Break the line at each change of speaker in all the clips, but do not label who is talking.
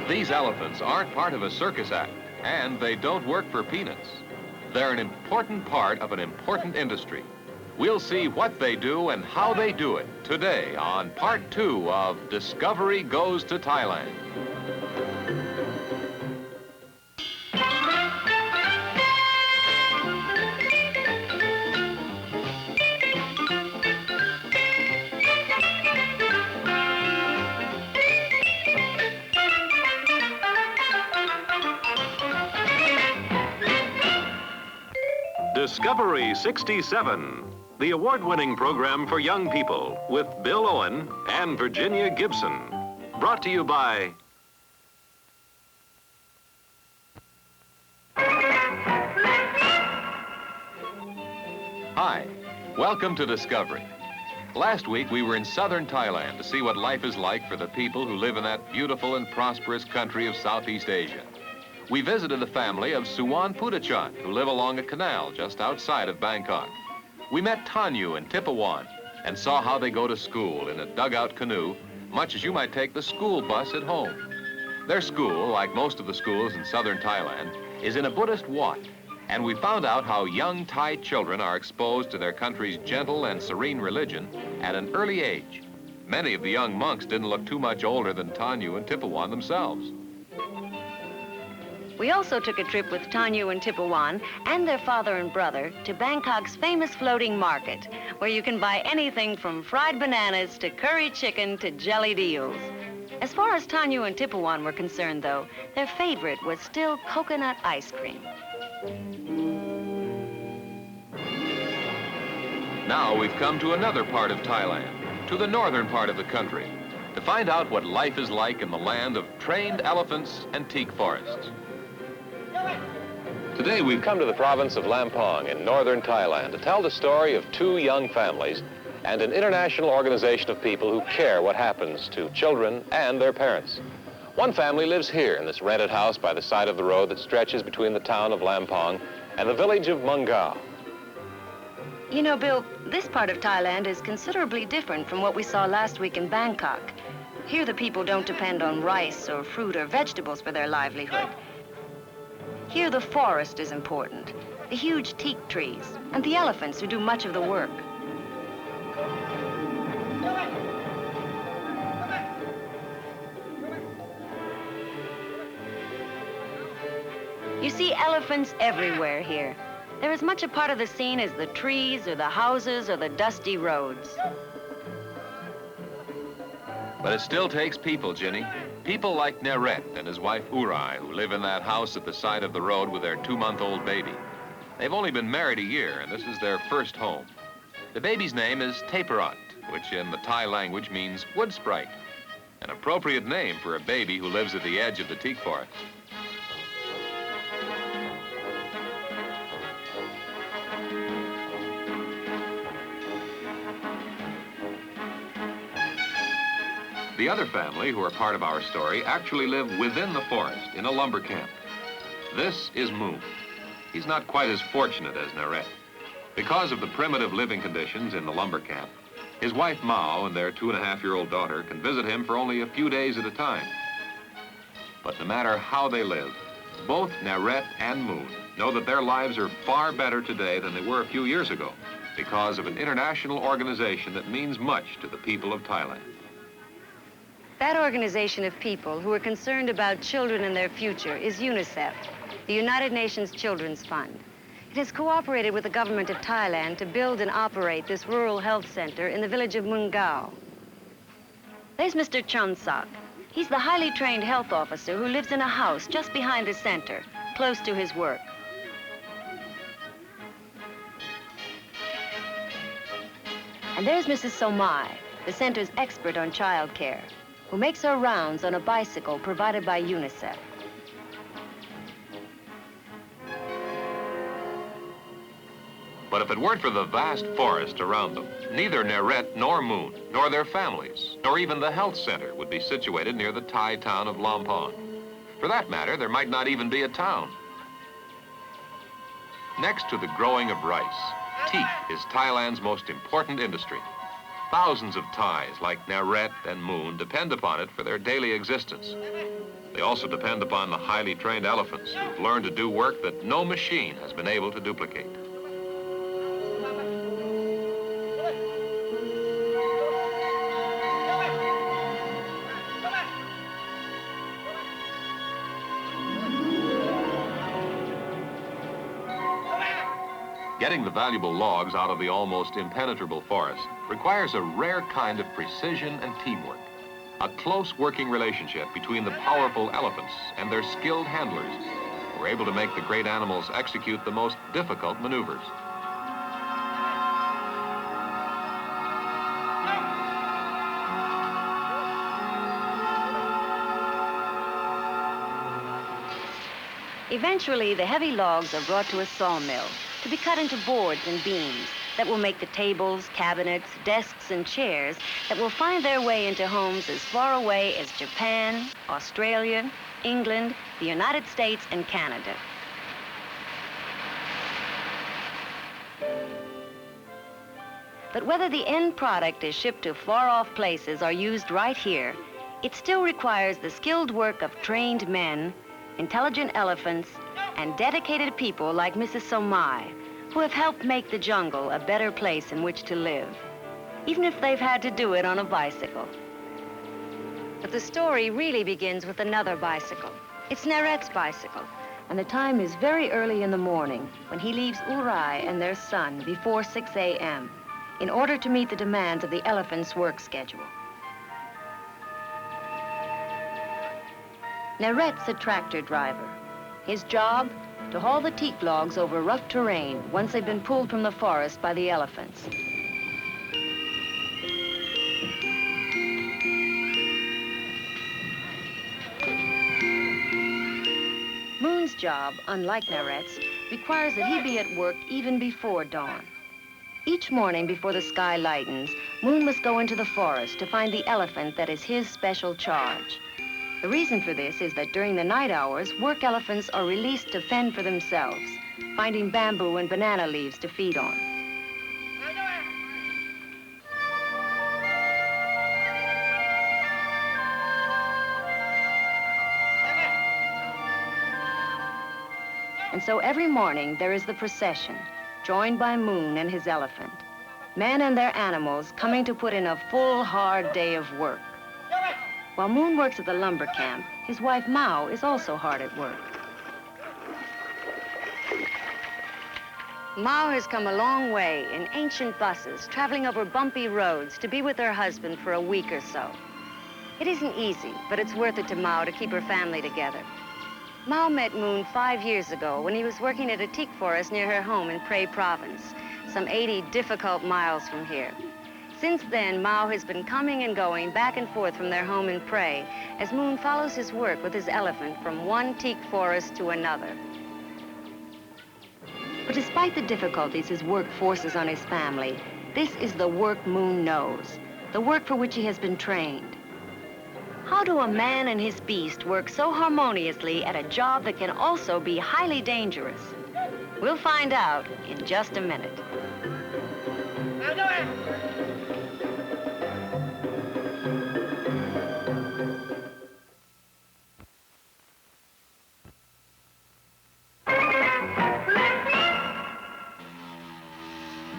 These elephants aren't part of a circus act, and they don't work for peanuts. They're an important part of an important industry. We'll see what they do and how they do it today on Part 2 of Discovery Goes to Thailand. Discovery 67, the award-winning program for young people with Bill Owen and Virginia Gibson. Brought to you by... Hi, welcome to Discovery. Last week we were in southern Thailand to see what life is like for the people who live in that beautiful and prosperous country of Southeast Asia. We visited the family of Suwan Putachan, who live along a canal just outside of Bangkok. We met Tanyu and Tipawan and saw how they go to school in a dugout canoe, much as you might take the school bus at home. Their school, like most of the schools in southern Thailand, is in a Buddhist wat, and we found out how young Thai children are exposed to their country's gentle and serene religion at an early age. Many of the young monks didn't look too much older than Tanyu and Tipawan themselves.
We also took a trip with Tanyu and Tipawan and their father and brother to Bangkok's famous floating market, where you can buy anything from fried bananas to curry chicken to jellied eels. As far as Tanyu and Tipawan were concerned, though, their favorite was still coconut ice cream.
Now we've come to another part of Thailand, to the northern part of the country, to find out what life is like in the land of trained elephants and teak forests. Today we've come to the province of Lampong in northern Thailand to tell the story of two young families and an international organization of people who care what happens to children and their parents. One family lives here in this rented house by the side of the road that stretches between the town of Lampong and the village of Mungao.
You know, Bill, this part of Thailand is considerably different from what we saw last week in Bangkok. Here the people don't depend on rice or fruit or vegetables for their livelihood. Here the forest is important, the huge teak trees, and the elephants who do much of the work. You see elephants everywhere here. They're as much a part of the scene as the trees or the houses or the dusty roads.
But it still takes people, Ginny. People like Neret and his wife Urai, who live in that house at the side of the road with their 2-month-old baby. They've only been married a year, and this is their first home. The baby's name is Taperat, which in the Thai language means wood sprite, an appropriate name for a baby who lives at the edge of the teak forest. The other family, who are part of our story, actually live within the forest in a lumber camp. This is Moon. He's not quite as fortunate as Naret. Because of the primitive living conditions in the lumber camp, his wife Mao and their 2.5-year-old daughter can visit him for only a few days at a time. But no matter how they live, both Naret and Moon know that their lives are far better today than they were a few years ago because of an international organization that means much to the people of Thailand.
That organization of people who are concerned about children and their future is UNICEF, the United Nations Children's Fund. It has cooperated with the government of Thailand to build and operate this rural health center in the village of Mungao. There's Mr. Chunsak. He's the highly trained health officer who lives in a house just behind the center, close to his work. And there's Mrs. Somai, the center's expert on child care, who makes her rounds on a bicycle provided by UNICEF.
But if it weren't for the vast forest around them, neither Naret nor Moon, nor their families, nor even the health center would be situated near the Thai town of Lampong. For that matter, there might not even be a town. Next to the growing of rice, teak is Thailand's most important industry. Thousands of Thais, like Naret and Moon, depend upon it for their daily existence. They also depend upon the highly trained elephants who've learned to do work that no machine has been able to duplicate. Getting the valuable logs out of the almost impenetrable forest requires a rare kind of precision and teamwork. A close working relationship between the powerful elephants and their skilled handlers who are able to make the great animals execute the most difficult maneuvers.
Eventually, the heavy logs are brought to a sawmill to be cut into boards and beams that will make the tables, cabinets, desks, and chairs that will find their way into homes as far away as Japan, Australia, England, the United States, and Canada. But whether the end product is shipped to far-off places or used right here, it still requires the skilled work of trained men, intelligent elephants, and dedicated people like Mrs. Somai, who have helped make the jungle a better place in which to live, even if they've had to do it on a bicycle. But the story really begins with another bicycle. It's Naret's bicycle, and the time is very early in the morning when he leaves Urai and their son before 6 a.m. in order to meet the demands of the elephant's work schedule. Naret's a tractor driver. His job, to haul the teak logs over rough terrain once they've been pulled from the forest by the elephants. Moon's job, unlike Naret's, requires that he be at work even before dawn. Each morning before the sky lightens, Moon must go into the forest to find the elephant that is his special charge. The reason for this is that during the night hours, work elephants are released to fend for themselves, finding bamboo and banana leaves to feed on. And so every morning there is the procession, joined by Moon and his elephant. Men and their animals coming to put in a full, hard day of work. While Moon works at the lumber camp, his wife Mao is also hard at work. Mao has come a long way in ancient buses, traveling over bumpy roads to be with her husband for a week or so. It isn't easy, but it's worth it to Mao to keep her family together. Mao met Moon 5 years ago when he was working at a teak forest near her home in Prey Province, some 80 difficult miles from here. Since then, Mao has been coming and going back and forth from their home in Prey as Moon follows his work with his elephant from one teak forest to another. But despite the difficulties his work forces on his family, this is the work Moon knows, the work for which he has been trained. How do a man and his beast work so harmoniously at a job that can also be highly dangerous? We'll find out in just a minute.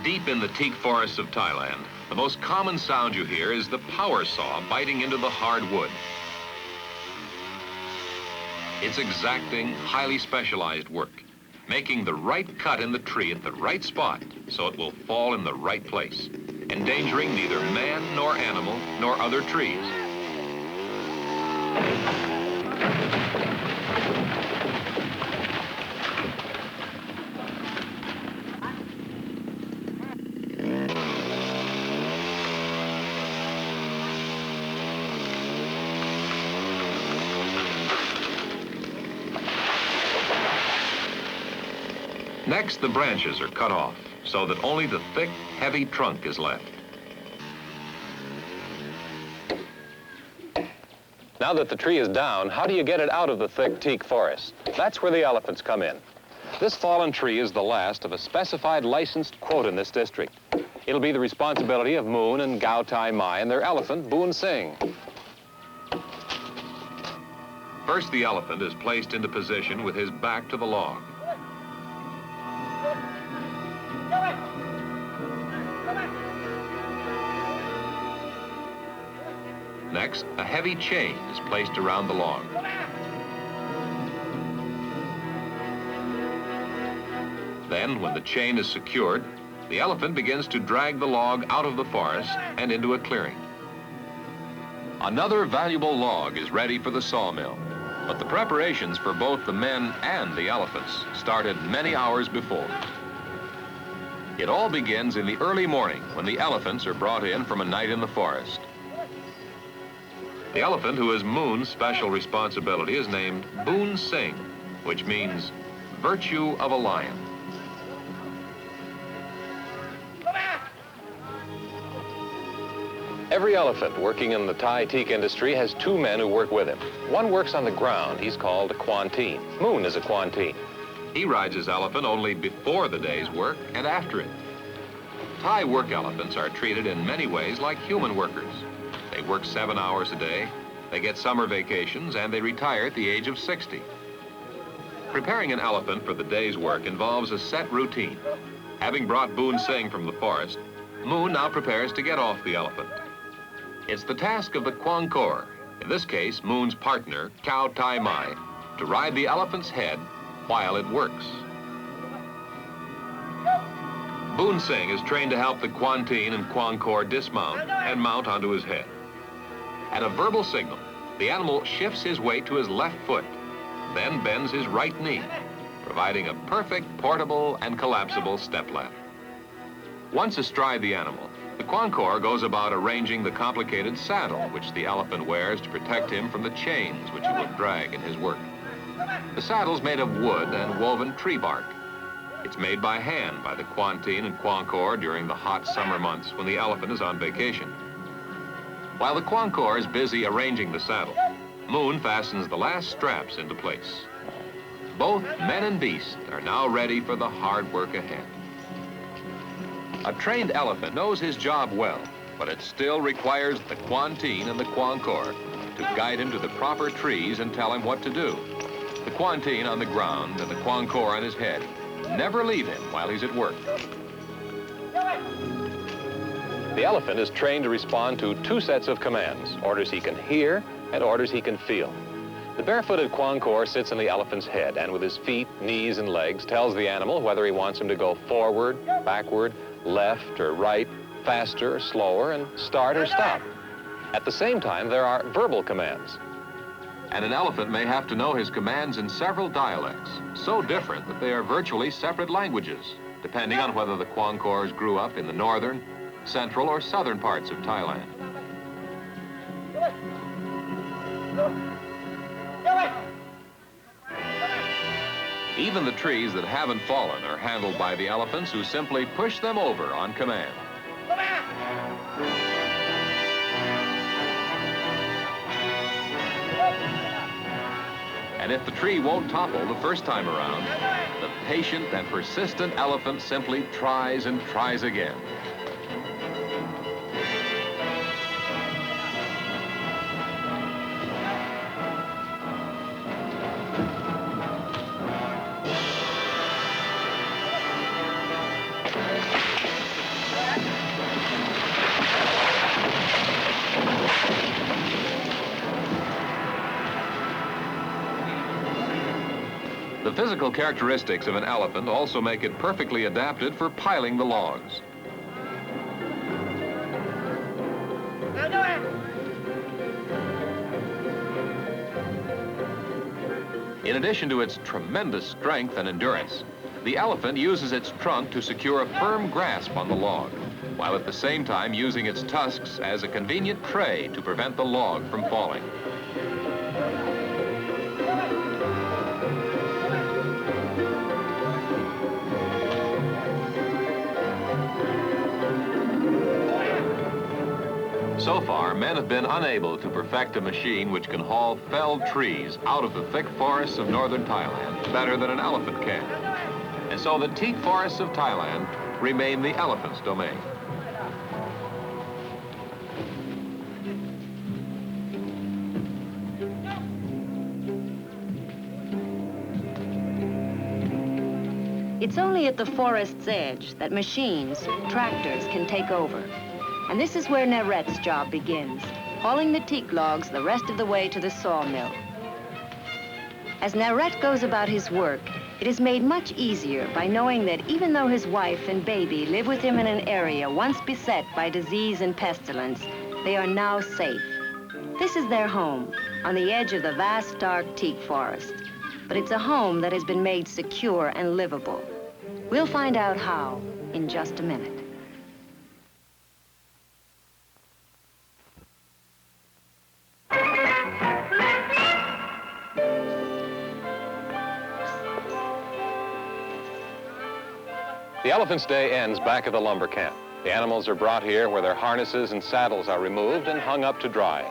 Deep in the teak forests of Thailand, the most common sound you hear is the power saw biting into the hard wood. It's exacting, highly specialized work, making the right cut in the tree at the right spot so it will fall in the right place, endangering neither man nor animal nor other trees. Next, the branches are cut off so that only the thick, heavy trunk is left.
Now that the tree is down, how do you get it out of the thick teak forest? That's where the elephants come in. This fallen tree is the last of a specified licensed quota in this district. It'll be the responsibility of Moon and Gao Tai Mai and their elephant, Boon Sing.
First, the elephant is placed into position with his back to the log. Next, a heavy chain is placed around the log. Then, when the chain is secured, the elephant begins to drag the log out of the forest and into a clearing. Another valuable log is ready for the sawmill, but the preparations for both the men and the elephants started many hours before. It all begins in the early morning when the elephants are brought in from a night in the forest. The elephant, who is Moon's special responsibility, is named Boon Singh, which means virtue of a lion.
Every elephant working in the Thai teak industry has two men who work with him. One works on the ground. He's called a quanteen. Moon is a quanteen.
He rides his elephant only before the day's work and after it. Thai work elephants are treated in many ways like human workers. They work 7 hours a day, they get summer vacations, and they retire at the age of 60. Preparing an elephant for the day's work involves a set routine. Having brought Boon Singh from the forest, Moon now prepares to get off the elephant. It's the task of the quangkor, in this case Moon's partner, Cow Tai Mai, to ride the elephant's head while it works. Boon Singh is trained to help the quanteen and quangkor dismount and mount onto his head. At a verbal signal, the animal shifts his weight to his left foot, then bends his right knee, providing a perfect portable and collapsible stepladder. Once astride the animal, the quangkor goes about arranging the complicated saddle which the elephant wears to protect him from the chains which he will drag in his work. The saddle's made of wood and woven tree bark. It's made by hand by the quanteen and quangkor during the hot summer months when the elephant is on vacation. While the quangkor is busy arranging the saddle, Moon fastens the last straps into place. Both men and beast are now ready for the hard work ahead. A trained elephant knows his job well, but it still requires the quanteen and the quangkor to guide him to the proper trees and tell him what to do. The quanteen on the ground and the quangkor on his head never leave him while he's at work.
The elephant is trained to respond to two sets of commands, orders he can hear and orders he can feel. The barefooted quangkor sits on the elephant's head and with his feet, knees, and legs tells the animal whether he wants him to go forward, backward, left or right, faster or slower, and start or stop. At the same time, there are verbal commands.
And an elephant may have to know his commands in several dialects, so different that they are virtually separate languages, depending on whether the quangkors grew up in the northern, central, or southern parts of Thailand. Even the trees that haven't fallen are handled by the elephants, who simply push them over on command. And if the tree won't topple the first time around, the patient and persistent elephant simply tries and tries again. The physical characteristics of an elephant also make it perfectly adapted for piling the logs. In addition to its tremendous strength and endurance, the elephant uses its trunk to secure a firm grasp on the log, while at the same time using its tusks as a convenient tray to prevent the log from falling. So far, men have been unable to perfect a machine which can haul felled trees out of the thick forests of northern Thailand better than an elephant can. And so the teak forests of Thailand remain the elephant's domain.
It's only at the forest's edge that machines, tractors, can take over. And this is where Naret's job begins, hauling the teak logs the rest of the way to the sawmill. As Naret goes about his work, it is made much easier by knowing that even though his wife and baby live with him in an area once beset by disease and pestilence, they are now safe. This is their home, on the edge of the vast, dark teak forest. But it's a home that has been made secure and livable. We'll find out how in just a minute.
The Elephant's Day ends back at the lumber camp. The animals are brought here where their harnesses and saddles are removed and hung up to dry.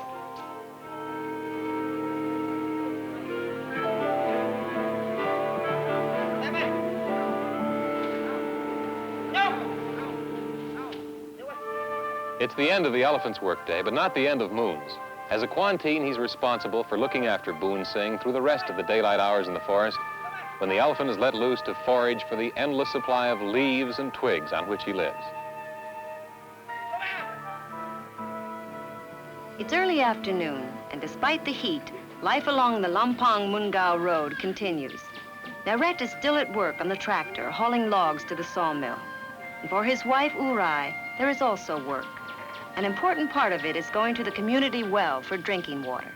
It's the end of the elephant's workday, but not the end of Moon's. As a Quantine, he's responsible for looking after Boon Sing through the rest of the daylight hours in the forest, when the elephant is let loose to forage for the endless supply of leaves and twigs on which he lives.
It's early afternoon, and despite the heat, life along the Lampang Mungao Road continues. Naret is still at work on the tractor, hauling logs to the sawmill. And for his wife, Urai, there is also work. An important part of it is going to the community well for drinking water.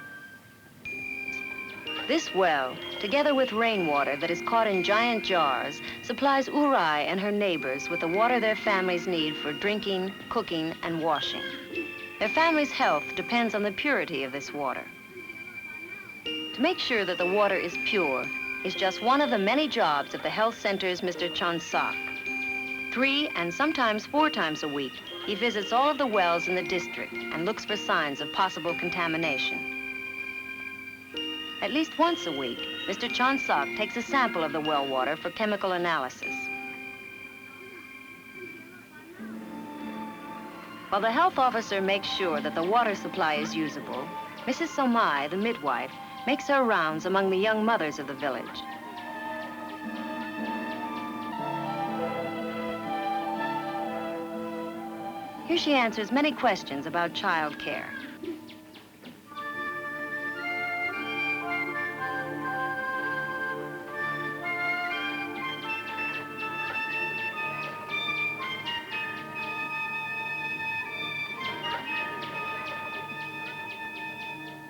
This well, together with rainwater that is caught in giant jars, supplies Urai and her neighbors with the water their families need for drinking, cooking, and washing. Their family's health depends on the purity of this water. To make sure that the water is pure is just one of the many jobs of the health center's Mr. Chansak. 3 and sometimes 4 times a week, he visits all of the wells in the district and looks for signs of possible contamination. At least once a week, Mr. Chansak takes a sample of the well water for chemical analysis. While the health officer makes sure that the water supply is usable, Mrs. Somai, the midwife, makes her rounds among the young mothers of the village. Here she answers many questions about child care.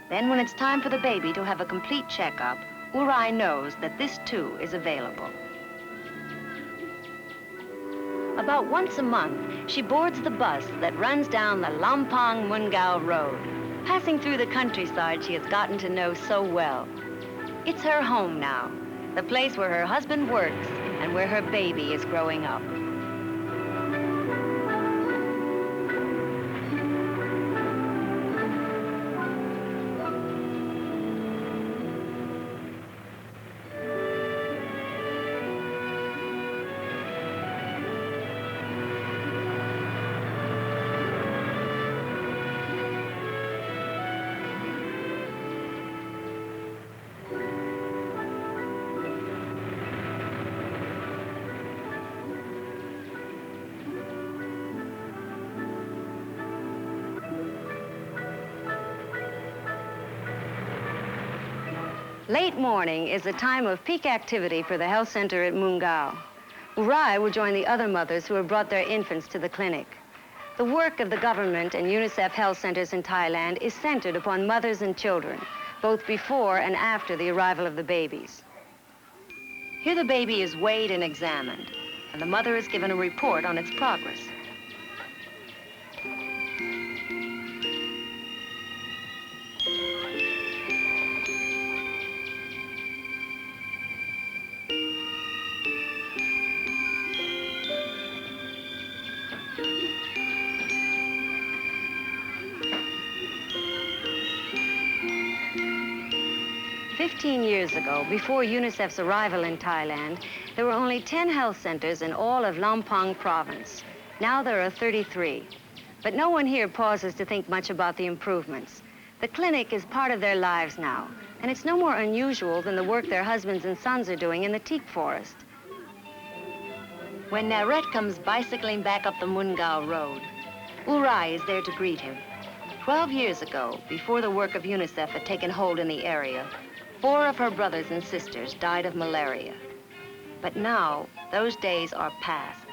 Then when it's time for the baby to have a complete checkup, Urai knows that this too is available. About once a month, she boards the bus that runs down the Lampang Mungao Road, passing through the countryside she has gotten to know so well. It's her home now, the place where her husband works and where her baby is growing up. Late morning is a time of peak activity for the health center at Mungao. Urai will join the other mothers who have brought their infants to the clinic. The work of the government and UNICEF health centers in Thailand is centered upon mothers and children, both before and after the arrival of the babies. Here the baby is weighed and examined, and the mother is given a report on its progress. Years ago, before UNICEF's arrival in Thailand, there were only 10 health centers in all of Lampang province. Now there are 33. But no one here pauses to think much about the improvements. The clinic is part of their lives now, and it's no more unusual than the work their husbands and sons are doing in the teak forest. when Naret comes bicycling back up the Mungao Road. Urai is there to greet him. 12 years ago, before the work of UNICEF had taken hold in the area, 4 of her brothers and sisters died of malaria. But now, those days are past.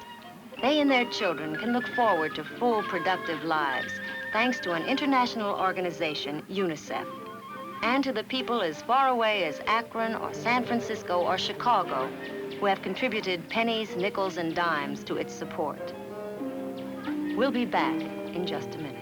They and their children can look forward to full, productive lives, thanks to an international organization, UNICEF, and to the people as far away as Akron or San Francisco or Chicago who have contributed pennies, nickels, and dimes to its support. We'll be back in just a minute.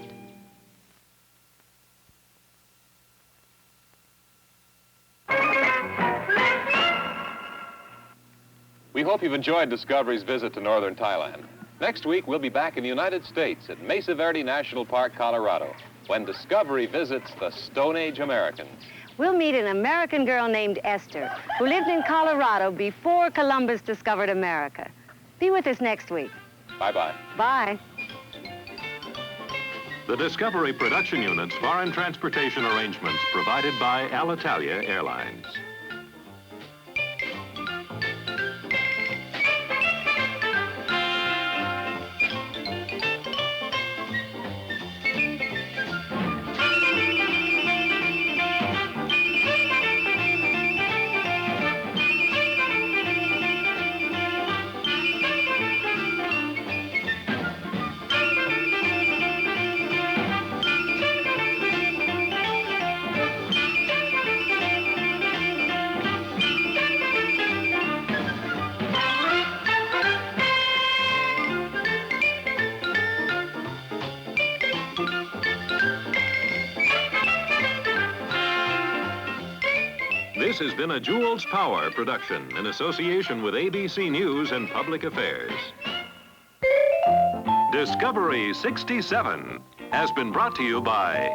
We hope you've enjoyed Discovery's visit to northern Thailand. Next week, we'll be back in the United States at Mesa Verde National Park, Colorado, when Discovery visits the Stone Age Americans.
We'll meet an American girl named Esther, who lived in Colorado before Columbus discovered America. Be with us next week.
Bye-bye.
Bye.
The Discovery Production Unit's foreign transportation arrangements provided by Alitalia Airlines. This has been a Jules Power production in association with ABC News and Public Affairs. Discovery 67 has been brought to you by